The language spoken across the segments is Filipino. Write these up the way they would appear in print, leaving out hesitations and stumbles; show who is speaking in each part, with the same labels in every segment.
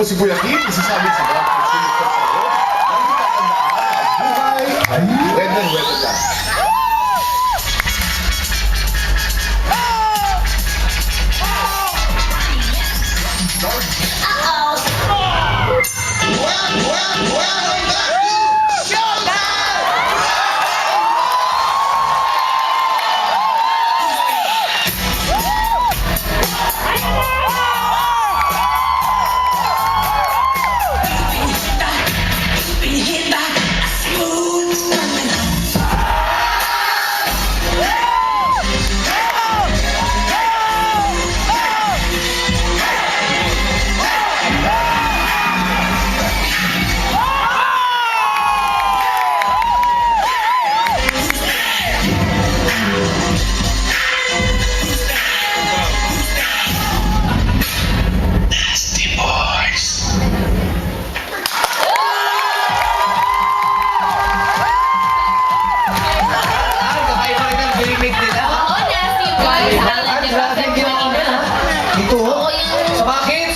Speaker 1: si Kuya Kim, isasabi sa mga pagsilit ka sa'yo. Lagi ka tandaan, buhay ay webe ka.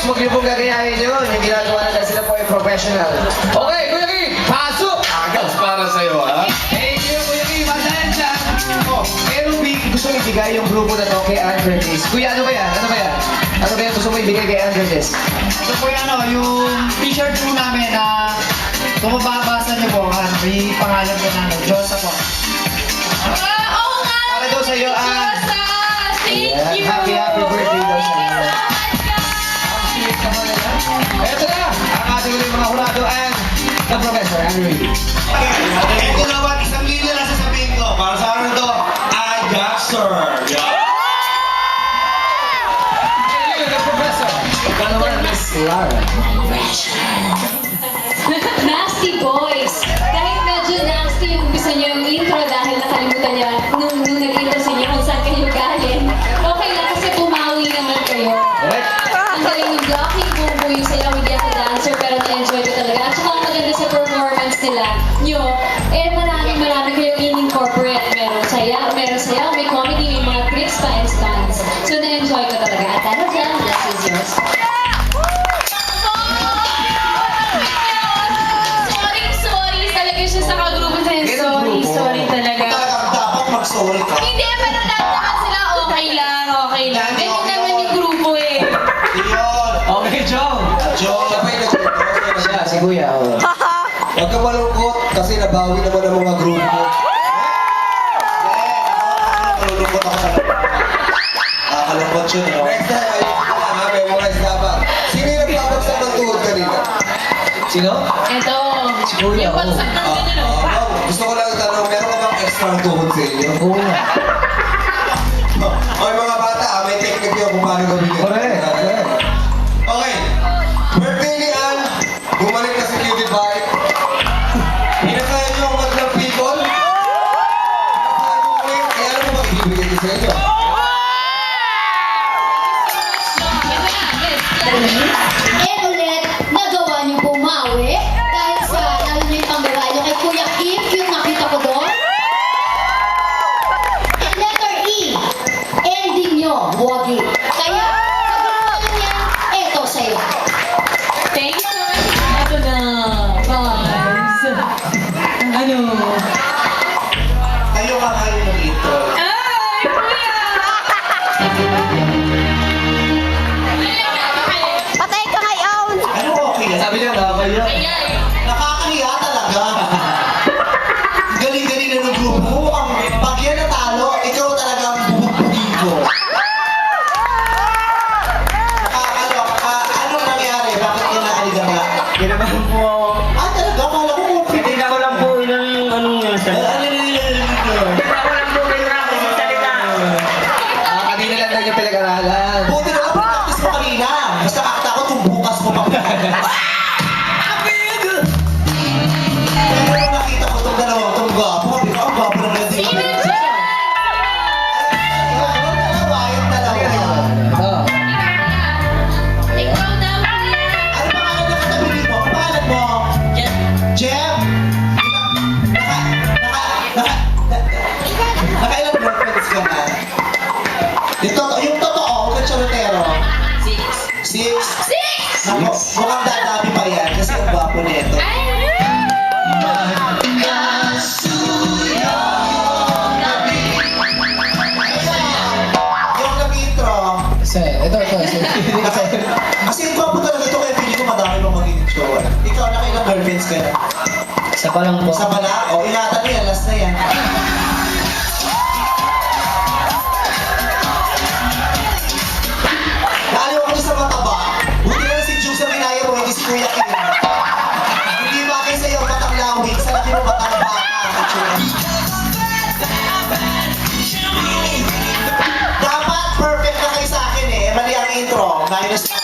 Speaker 2: Huwag niyo pong gagayahin yun. Yung ginagawa nila sila po ay professional. Okay, Kuya Kim, pasok!
Speaker 1: Agas para sa'yo, ha?
Speaker 2: Thank you, Kuya Kim. Dahil dyan, meron gusto ibigay yung grupo na to kay Andres. Kuya, ano ba yan? Ano ba yan? Ano ba yan gusto mo ibigay kay Andres?
Speaker 3: Ito po yung yung t-shirt po namin na kung mababasa niyo po, may pangalan po namin, Diyosa po.
Speaker 4: Oo nga!
Speaker 2: Para daw sa'yo,
Speaker 4: Diyosa! Thank you!
Speaker 2: Happy birthday daw sa'yo. Ito na, ang ating ulit mga hurado and the Professor, Andrew.
Speaker 5: Ito naman, 1,000,000 na sasabihin ko. Para sa ano to? Agaxer.
Speaker 2: Thank you, the Professor. Ikaw naman, Miss Lara.
Speaker 4: Nasty Boys! Kahit medyo nasty yung gusto niyo yung intro dahil nakalimutan niya nung nag-intro sa inyo kung saan kayo galing. Okay lang kasi bumawi naman kayo.
Speaker 2: Correct.
Speaker 4: Ang galing yung blocking, buo yung sayaw, hindi ako dancer pero na-enjoy ko talaga. At saka ang maganda sa performance nila, nyo, marami kayong in-incorporate. Meron sayaw, may comedy, may mga tricks pa and stunts. So na-enjoy ko talaga. At ano dyan, this is yours. Sorry talaga siya sa kagrupo sa sorry talaga.
Speaker 5: Dapat mag-sorry ka.
Speaker 4: Hindi, pero naman sila, okay lang. Ganyan naman yung grupo eh.
Speaker 5: Iyon.
Speaker 2: Okay, Joe.
Speaker 5: Joe.
Speaker 2: Siya, si Kuya. Oh.
Speaker 6: Huwag ka malungkot kasi nabawi naman ang mga grupo.
Speaker 5: Nalulungkot ako sa nakakalungkot yun.
Speaker 6: Next time, ayun ka ha, memorize dapat. Sino yung nagbabagsak ng tuhod kanina?
Speaker 2: Sino?
Speaker 4: Ito,
Speaker 2: Si Kuya,
Speaker 4: yung bagsak ng ganun oh.
Speaker 6: Gusto ko lang itanong, meron ka bang extra tuhod sa inyo?
Speaker 2: Oo nga.
Speaker 6: Okay mga bata, may technique yun kung paano gawin yun.
Speaker 2: Correct.
Speaker 6: Okay. Birthday ni Ann, bumalik na si Cutie Pie. Pinasaya niyo ang Madlang People. Kaya ano ba ibibigay ko sa inyo?
Speaker 7: And ulit, nagawa niyo bumawi dahil sa lalo niyo yung pambabae kay Kuya Kim, cute nakita ko doon. And letter E, ending niyo, wagi. Kaya,
Speaker 3: Oscar. Isa pa lang po.
Speaker 2: Isa pala? O, ingatan mo yan. Last na yan. Naaliw ako sa mataba. Buti na si Jukes ang inaya mo, hindi si Kuya Kim. Hindi bagay sa'yo ang matang lawig. Sa laki mo matang baka. Dapat perfect na kayo sa akin eh. Mali ang intro. Minus